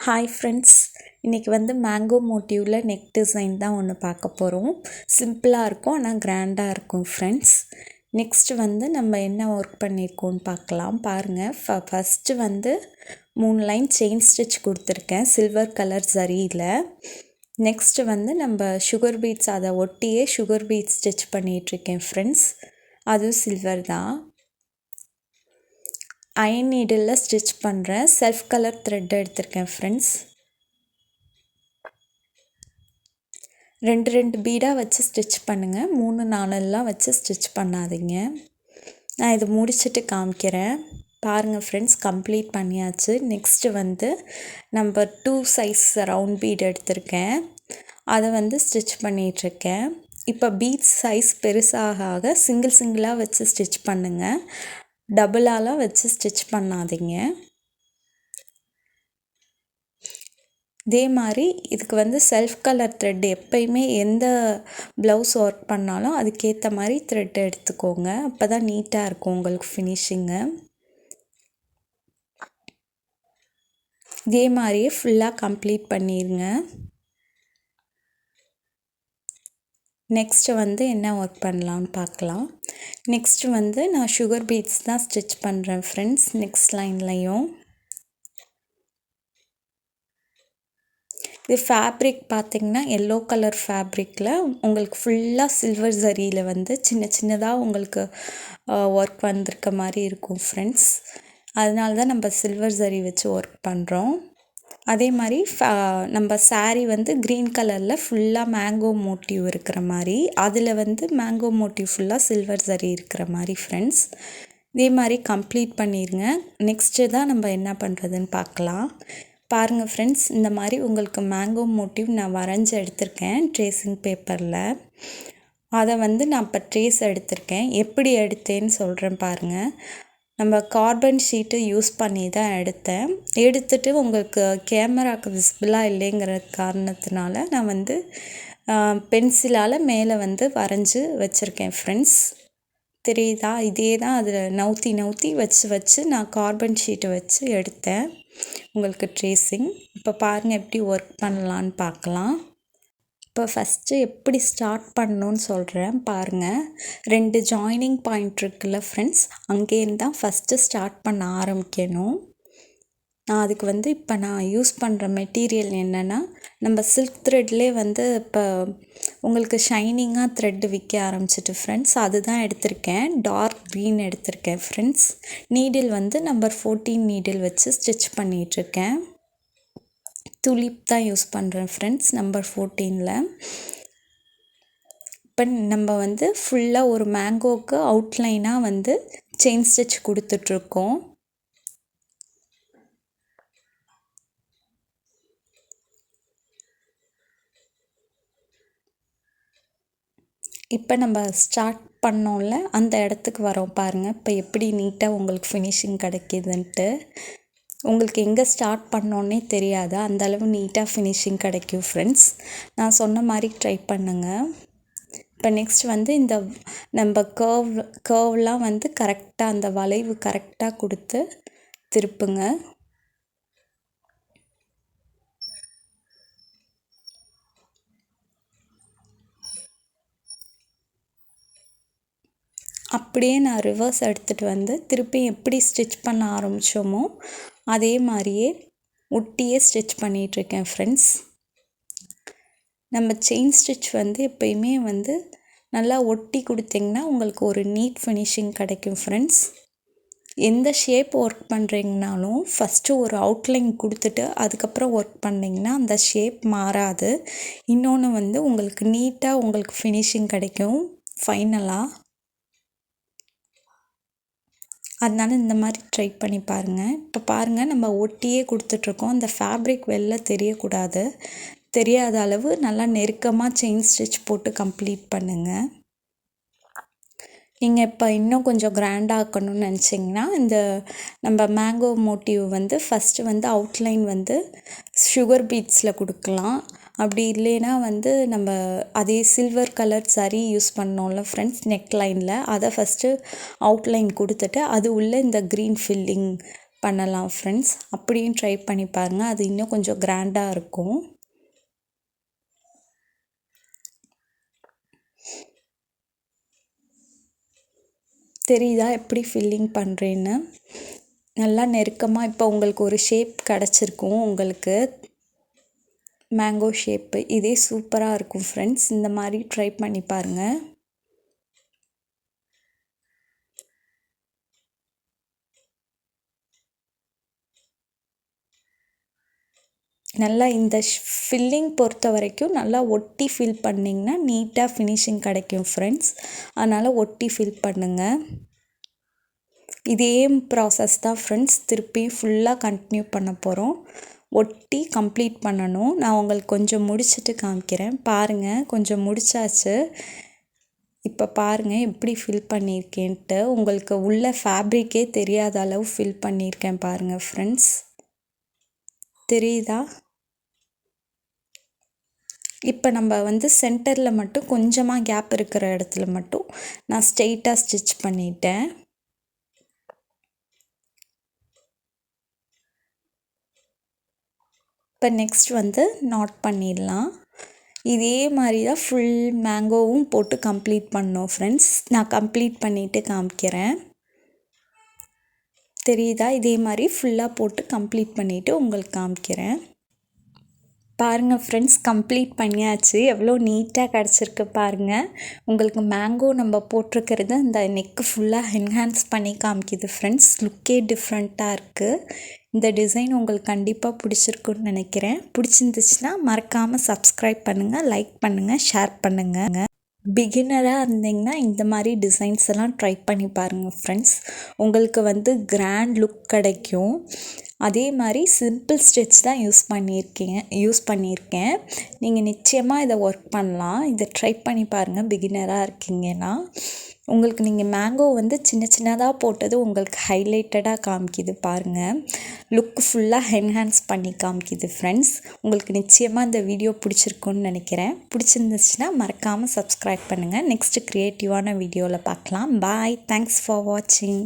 Hi friends, இன்றைக்கி வந்து mango மோட்டிவில் neck design தான் ஒன்று பார்க்க போகிறோம். சிம்பிளாக இருக்கும், ஆனால் கிராண்டாக இருக்கும் ஃப்ரெண்ட்ஸ். நெக்ஸ்ட்டு வந்து நம்ம என்ன ஒர்க் பண்ணியிருக்கோன்னு பார்க்கலாம். பாருங்கள், ஃபஸ்ட்டு வந்து 3 லைன் செயின் ஸ்டிச் கொடுத்துருக்கேன் சில்வர் கலர் ஜரியில். நெக்ஸ்ட்டு வந்து நம்ம சுகர் பீட்ஸ் அதை ஒட்டியே சுகர் பீட்ஸ் ஸ்டிச் பண்ணிகிட்ருக்கேன் ஃப்ரெண்ட்ஸ். அதுவும் சில்வர் தான். அயன் நீடில் ஸ்டிச் பண்ணுறேன். செல்ஃப் கலர் த்ரெட் எடுத்திருக்கேன் ஃப்ரெண்ட்ஸ். 2 பீடாக வச்சு ஸ்டிச் பண்ணுங்கள், 3-4 வச்சு ஸ்டிச் பண்ணாதீங்க. நான் இது முடிச்சுட்டு காமிக்கிறேன். பாருங்கள் ஃப்ரெண்ட்ஸ், கம்ப்ளீட் பண்ணியாச்சு. நெக்ஸ்ட்டு வந்து நம்ம 2 சைஸ் ரவுண்ட் பீட் எடுத்திருக்கேன், அதை வந்து ஸ்டிச் பண்ணிகிட்ருக்கேன். இப்போ பீட்ஸ் சைஸ் பெருசாக சிங்கிளாக வச்சு ஸ்டிச் பண்ணுங்கள், டபுளாலாம் வச்சு ஸ்டிச் பண்ணாதீங்க. இதே மாதிரி இதுக்கு வந்து செல்ஃப் கலர் த்ரெட் எப்பயுமே எந்த ப்ளவுஸ் ஒர்க் பண்ணாலும் அதுக்கேற்ற மாதிரி த்ரெட் எடுத்துக்கோங்க, அப்போ தான் நீட்டாக இருக்கும் உங்களுக்கு ஃபினிஷிங்கு. இதே மாதிரியே ஃபுல்லாக கம்ப்ளீட் பண்ணிடுங்க. நெக்ஸ்ட்டு வந்து என்ன ஒர்க் பண்ணலான்னு பார்க்கலாம். நெக்ஸ்ட்டு வந்து நான் சுகர் பீட்ஸ் தான் ஸ்டிச் பண்ணுறேன் ஃப்ரெண்ட்ஸ். நெக்ஸ்ட் லைன்லையும் இது ஃபேப்ரிக் பார்த்திங்கன்னா எல்லோ கலர் ஃபேப்ரிக்கில் உங்களுக்கு ஃபுல்லாக சில்வர் ஜரியில் வந்து சின்னதாக உங்களுக்கு ஒர்க் வந்திருக்க மாதிரி இருக்கும் ஃப்ரெண்ட்ஸ். அதனால தான் நம்ம சில்வர் ஜரி வச்சு ஒர்க் பண்ணுறோம். அதே மாதிரி நம்ம சாரீ வந்து க்ரீன் கலரில் ஃபுல்லாக மேங்கோ மோட்டிவ் இருக்கிற மாதிரி, அதில் வந்து மேங்கோ மோட்டிவ் ஃபுல்லாக சில்வர் ஜரி இருக்கிற மாதிரி ஃப்ரெண்ட்ஸ். இதே மாதிரி கம்ப்ளீட் பண்ணிடுங்க. நெக்ஸ்ட்டு தான் நம்ம என்ன பண்ணுறதுன்னு பார்க்கலாம். பாருங்கள் ஃப்ரெண்ட்ஸ், இந்த மாதிரி உங்களுக்கு மேங்கோ மோட்டிவ் நான் வரைஞ்சி எடுத்திருக்கேன் ட்ரேசிங் பேப்பரில். அதை வந்து நான் இப்போ ட்ரேஸ் எடுத்திருக்கேன். எப்படி எடுத்தேன்னு சொல்கிறேன் பாருங்கள். நம்ம கார்பன் ஷீட்டு யூஸ் பண்ணி தான் எடுத்துட்டு உங்களுக்கு கேமராவுக்கு விசிபிளாக இல்லைங்கிற காரணத்தினால நான் வந்து பென்சிலால் மேலே வந்து வரைஞ்சி வச்சுருக்கேன் ஃப்ரெண்ட்ஸ். தெரியுதா? இதே தான் அதில் நவுத்தி வச்சு நான் கார்பன் ஷீட்டை வச்சு எடுத்தேன் உங்களுக்கு ட்ரேசிங். இப்போ பாருங்கள் எப்படி ஒர்க் பண்ணலான்னு பார்க்கலாம். இப்போ ஃபஸ்ட்டு எப்படி ஸ்டார்ட் பண்ணணுன்னு சொல்கிறேன் பாருங்கள். 2 ஜாயினிங் பாயிண்ட் இருக்குல்ல ஃப்ரெண்ட்ஸ், அங்கேருந்து தான் ஃபஸ்ட்டு ஸ்டார்ட் பண்ண ஆரம்பிக்கணும். நான் அதுக்கு வந்து இப்போ நான் யூஸ் பண்ணுற மெட்டீரியல் என்னென்னா, நம்ம சில்க் த்ரெட்லேயே வந்து இப்போ உங்களுக்கு ஷைனிங்காக த்ரெட்டு விற்க ஆரம்பிச்சிட்டு ஃப்ரெண்ட்ஸ், அதுதான் எடுத்திருக்கேன். டார்க் க்ரீன் எடுத்திருக்கேன் ஃப்ரெண்ட்ஸ். நீடில் வந்து நம்பர் 14 நீடில் வச்சு ஸ்டிச் பண்ணிகிட்ருக்கேன். துலிப் தான் யூஸ் பண்ணுறேன் ஃப்ரெண்ட்ஸ், நம்பர் 14ல். இப்போ நம்ம வந்து ஃபுல்லாக ஒரு மேங்கோவுக்கு அவுட்லைனாக வந்து செயின் ஸ்டிச் கொடுத்துட்ருக்கோம். இப்போ நம்ம ஸ்டார்ட் பண்ணோம்ல அந்த இடத்துக்கு வரோம் பாருங்கள். இப்போ எப்படி நீட்டாக உங்களுக்கு ஃபினிஷிங் கிடைக்கிதுன்ட்டு. உங்களுக்கு எங்கே ஸ்டார்ட் பண்ணோன்னே தெரியாது, அந்தளவு நீட்டாக ஃபினிஷிங் கிடைக்கும் ஃப்ரெண்ட்ஸ். நான் சொன்ன மாதிரி ட்ரை பண்ணுங்கள். இப்போ நெக்ஸ்ட் வந்து இந்த நம்ம கர்வ்லாம் வந்து கரெக்டாக அந்த வளைவு கரெக்டாக கொடுத்து திருப்புங்க. அப்படியே நான் ரிவர்ஸ் எடுத்துகிட்டு வந்து திருப்பி எப்படி ஸ்டிச் பண்ண ஆரம்பித்தோமோ அதே மாதிரியே ஒட்டியே ஸ்டிச் பண்ணிகிட்ருக்கேன் ஃப்ரெண்ட்ஸ். நம்ம செயின் ஸ்டிச் வந்து எப்பயுமே வந்து நல்லா ஒட்டி கொடுத்திங்கன்னா உங்களுக்கு ஒரு நீட் ஃபினிஷிங் கிடைக்கும் ஃப்ரெண்ட்ஸ். எந்த ஷேப் ஒர்க் பண்ணுறீங்கனாலும் ஃபஸ்ட்டு ஒரு அவுட்லைன் கொடுத்துட்டு அதுக்கப்புறம் ஒர்க் பண்ணிங்கன்னா அந்த ஷேப் மாறாது. இன்னொன்று வந்து உங்களுக்கு நீட்டாக உங்களுக்கு ஃபினிஷிங் கிடைக்கும் ஃபைனலாக. அதனால் இந்த மாதிரி ட்ரை பண்ணி பாருங்கள். இப்போ பாருங்கள், நம்ம ஒட்டியே கொடுத்துட்ருக்கோம். அந்த ஃபேப்ரிக் வெளில தெரியக்கூடாது. தெரியாத அளவு நல்லா நெருக்கமாக செயின் ஸ்டிச் போட்டு கம்ப்ளீட் பண்ணுங்கள். நீங்கள் இப்போ இன்னும் கொஞ்சம் கிராண்டாக ஆக்கணும்னு நினச்சிங்கன்னா இந்த நம்ம மேங்கோ மோட்டிவ் வந்து ஃபஸ்ட்டு வந்து அவுட்லைன் வந்து சுகர் பீட்ஸில் கொடுக்கலாம். அப்படி இல்லைன்னா வந்து நம்ம அதே சில்வர் கலர் சரி யூஸ் பண்ணோம்ல ஃப்ரெண்ட்ஸ் நெக் லைனில், அதை ஃபஸ்ட்டு அவுட்லைன் கொடுத்துட்டு அது உள்ளே இந்த க்ரீன் ஃபில்லிங் பண்ணலாம் ஃப்ரெண்ட்ஸ். அப்படியும் ட்ரை பண்ணி பாருங்கள், அது இன்னும் கொஞ்சம் கிராண்டாக இருக்கும். தெரியுதா எப்படி ஃபில்லிங் பண்ணுறேன்னு? நல்லா நெருக்கமாக இப்போ உங்களுக்கு ஒரு ஷேப் கிடச்சிருக்கும். உங்களுக்கு மேங்கோ ஷேப்பு இதே சூப்பராக இருக்கும் ஃப்ரெண்ட்ஸ். இந்த மாதிரி ட்ரை பண்ணி பாருங்கள். நல்லா இந்த ஃபில்லிங் பொறுத்த வரைக்கும் நல்லா ஒட்டி ஃபில் பண்ணிங்கன்னா நீட்டாக ஃபினிஷிங் கிடைக்கும் ஃப்ரெண்ட்ஸ். அதனால் ஒட்டி ஃபில் பண்ணுங்கள். இதே ப்ராசஸ் தான் ஃப்ரெண்ட்ஸ், திருப்பியும் ஃபுல்லாக கண்டினியூ பண்ண போகிறோம். ஒட்டி கம்ப்ளீட் பண்ணணும். நான் உங்களுக்கு கொஞ்சம் முடிச்சுட்டு காமிக்கிறேன் பாருங்கள். கொஞ்சம் முடிச்சாச்சு. இப்போ பாருங்கள் எப்படி ஃபில் பண்ணியிருக்கேன்ட்டு. உங்களுக்கு உள்ள ஃபேப்ரிக்கே தெரியாத அளவு ஃபில் பண்ணியிருக்கேன் பாருங்கள் ஃப்ரெண்ட்ஸ். தெரியுதா? இப்போ நம்ம வந்து சென்டரில் மட்டும் கொஞ்சமாக கேப் இருக்கிற இடத்துல மட்டும் நான் ஸ்ட்ரெயிட்டாக ஸ்டிச் பண்ணிட்டேன். இப்போ நெக்ஸ்ட் வந்து நாட் பண்ணிடலாம். இதே மாதிரி தான் ஃபுல் மேங்கோவும் போட்டு கம்ப்ளீட் பண்ணோம் ஃப்ரெண்ட்ஸ். நான் கம்ப்ளீட் பண்ணிவிட்டு காமிக்கிறேன். தெரியுதா? இதே மாதிரி ஃபுல்லாக போட்டு கம்ப்ளீட் பண்ணிவிட்டு உங்களுக்கு காமிக்கிறேன். பாருங்கள் ஃப்ரெண்ட்ஸ், கம்ப்ளீட் பண்ணியாச்சு. எவ்வளோ நீட்டாக கிடச்சிருக்கு பாருங்கள். உங்களுக்கு மேங்கோ நம்ம போட்டிருக்கிறது இந்த நெக்கு ஃபுல்லாக என்ஹான்ஸ் பண்ணி காமிக்குது ஃப்ரெண்ட்ஸ். லுக்கே டிஃப்ரெண்ட்டாக இருக்குது. இந்த டிசைன் உங்களுக்கு கண்டிப்பாக பிடிச்சிருக்குன்னு நினைக்கிறேன். பிடிச்சிருந்துச்சுன்னா மறக்காமல் சப்ஸ்கிரைப் பண்ணுங்கள், லைக் பண்ணுங்கள், ஷேர் பண்ணுங்கள். பிகினராக இருந்தீங்கன்னா இந்த மாதிரி டிசைன்ஸ் எல்லாம் ட்ரை பண்ணி பாருங்கள் ஃப்ரெண்ட்ஸ். உங்களுக்கு வந்து கிராண்ட் லுக் கிடைக்கும். அதே மாதிரி சிம்பிள் ஸ்டிச் தான் யூஸ் பண்ணியிருக்கேன். நீங்கள் நிச்சயமாக இதை ஒர்க் பண்ணலாம். இதை ட்ரை பண்ணி பாருங்கள் பிகினராக இருக்கீங்கன்னா. உங்களுக்கு நீங்கள் மேங்கோ வந்து சின்ன சின்னதாக போட்டது உங்களுக்கு ஹைலைட்டடாக காமிக்குது பாருங்கள். லுக் ஃபுல்லாக என்ஹான்ஸ் பண்ணி காமிக்குது ஃப்ரெண்ட்ஸ். உங்களுக்கு நிச்சயமாக இந்த வீடியோ பிடிச்சிருக்குன்னு நினைக்கிறேன். பிடிச்சிருந்துச்சுன்னா மறக்காமல் சப்ஸ்கிரைப் பண்ணுங்கள். நெக்ஸ்ட்டு க்ரியேட்டிவான வீடியோவில் பார்க்கலாம். பாய். தேங்க்ஸ் ஃபார் வாட்சிங்.